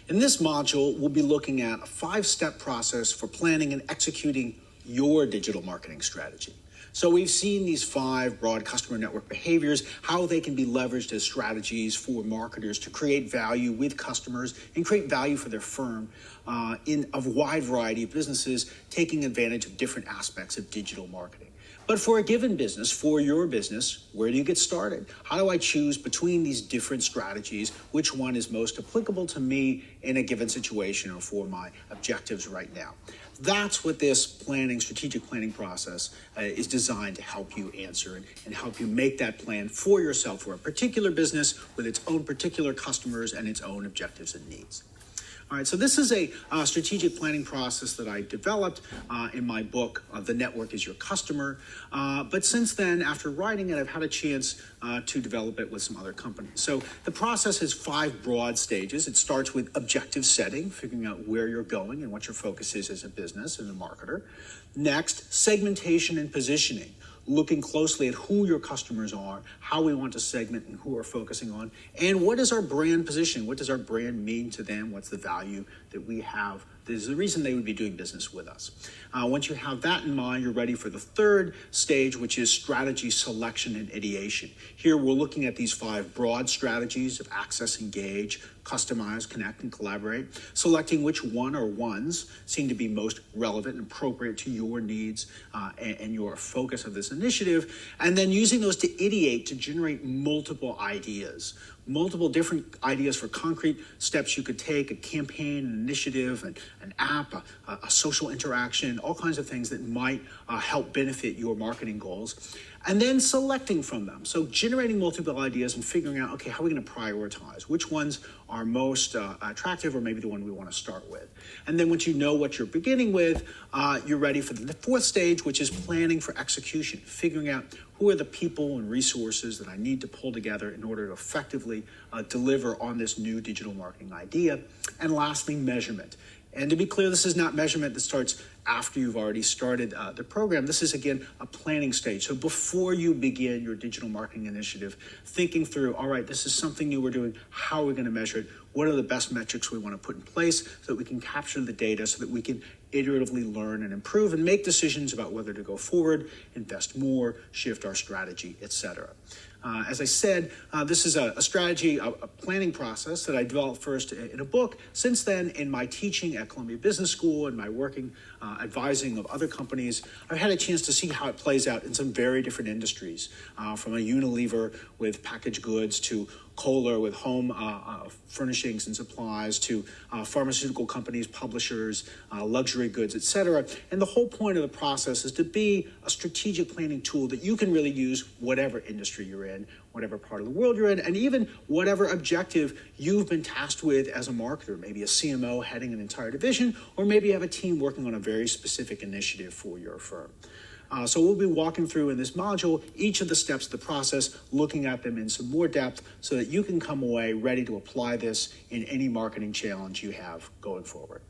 In this module, we'll be looking at a 5-step process for planning and executing your digital marketing strategy. So we've seen these 5 broad customer network behaviors, how they can be leveraged as strategies for marketers to create value with customers and create value for their firm in a wide variety of businesses, taking advantage of different aspects of digital marketing. But for a given business, for your business, where do you get started? How do I choose between these different strategies? Which one is most applicable to me in a given situation or for my objectives right now? That's what this strategic planning process is designed to help you answer and help you make that plan for yourself for a particular business with its own particular customers and its own objectives and needs. All right, so this is a strategic planning process that I developed in my book, The Network is Your Customer. But since then, after writing it, I've had a chance to develop it with some other companies. So the process has 5 broad stages. It starts with objective setting, figuring out where you're going and what your focus is as a business and a marketer. Next, segmentation and positioning, looking closely at who your customers are, how we want to segment and who we're focusing on, and what is our brand position? What does our brand mean to them? What's the value that we have? There's the reason they would be doing business with us. Once you have that in mind, you're ready for the 3rd stage, which is strategy selection and ideation. Here, we're looking at these 5 broad strategies of access, engage, customize, connect, and collaborate, selecting which one or ones seem to be most relevant and appropriate to your needs and your focus of this initiative, and then using those to ideate to generate multiple ideas, multiple different ideas for concrete steps you could take, a campaign, an initiative, an app, a social interaction, all kinds of things that might help benefit your marketing goals, and then selecting from them. So generating multiple ideas and figuring out, okay, how are we going to prioritize? Which ones are most attractive, or maybe the one we want to start with? And then once you know what you're beginning with, you're ready for the 4th stage, which is planning for execution, figuring out who are the people and resources that I need to pull together in order to effectively deliver on this new digital marketing idea. And lastly, measurement. And to be clear, this is not measurement that starts after you've already started the program. This is, again, a planning stage. So before you begin your digital marketing initiative, thinking through, all right, this is something new we're doing. How are we going to measure it? What are the best metrics we want to put in place so that we can capture the data, so that we can iteratively learn and improve and make decisions about whether to go forward, invest more, shift our strategy, etc. As I said, this is a strategy, a planning process that I developed first in a book. Since then, in my teaching at Columbia Business School and my working, advising of other companies, I've had a chance to see how it plays out in some very different industries, from a Unilever with packaged goods to Kohler with home furnishings and supplies to pharmaceutical companies, publishers, luxury goods, etc. And the whole point of the process is to be a strategic planning tool that you can really use whatever industry you're in, whatever part of the world you're in, and even whatever objective you've been tasked with as a marketer, maybe a CMO heading an entire division, or maybe you have a team working on a very specific initiative for your firm. So we'll be walking through in this module each of the steps of the process, looking at them in some more depth so that you can come away ready to apply this in any marketing challenge you have going forward.